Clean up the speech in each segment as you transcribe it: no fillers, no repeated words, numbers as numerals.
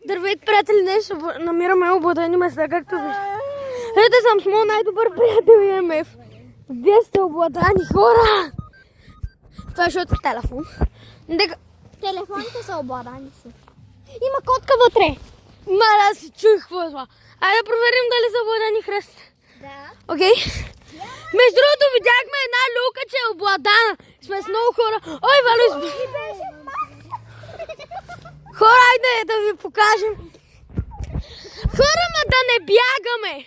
Здравейте, приятели, днес ще намираме обладени места, както виждате. Ето съм с моят най-добър приятел ЕМФ. Вие сте обладани хора! Това е защото телефон. Телефоните са обладани си. Има котка вътре. Мала си чух какво е това. Айде да проверим дали са обладани хръст. Да. Окей? Между другото видяхме една люка, че е обладана. Сме с много хора. Ой, Валю, хора, айде да ви покажем. Хора, ма да не бягаме.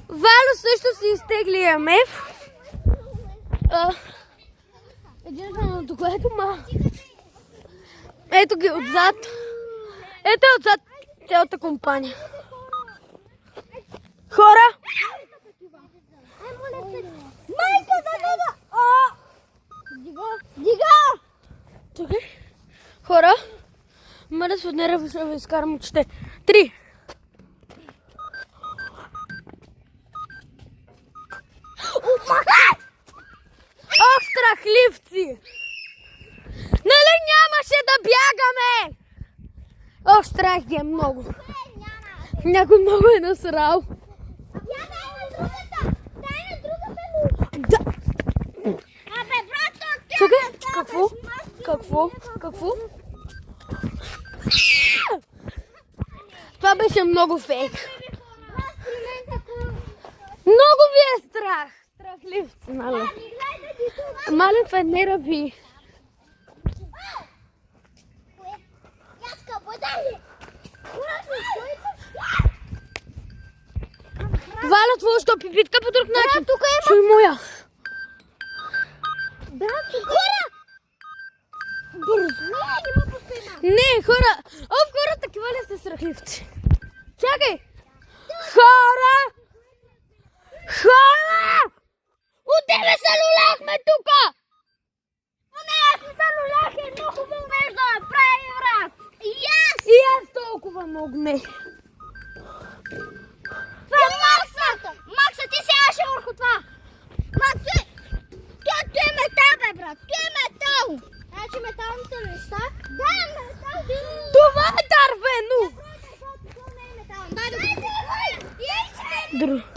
Валю също си изтегли ЕМФ. Единственото, което ето ги отзад. Ето е отзад цялата компания. Хора! Майка, да! Дига! Чакай. Хора, мъда се от нерва ще ви изкарам очите. 3. Ох, страхливци! Нали нямаше да бягаме? Ох, страх ги е много. Някой много е насрал. Да. Чакай, какво? Това беше много фейк. Много ви е страх. Страхливци, нали? Малев е не раби. Валя твоя що пипитка по друг начин. Тук е. Чуй моя. Хора! Бързо! Не, хора! Ов, хора, такива ли сте страхливци? Чакай! Хора! От тебе се люляхме тука! Не, аз не се лулях, едно хубаво нещо да направи, брат! И аз толкова много не. Това е Макса! Макса, ти сядаше върху това! Макса! Това е метал, бе, брат! Това е метал! Значи металните неща? Да, метал! Това е дървено! Това не е метал!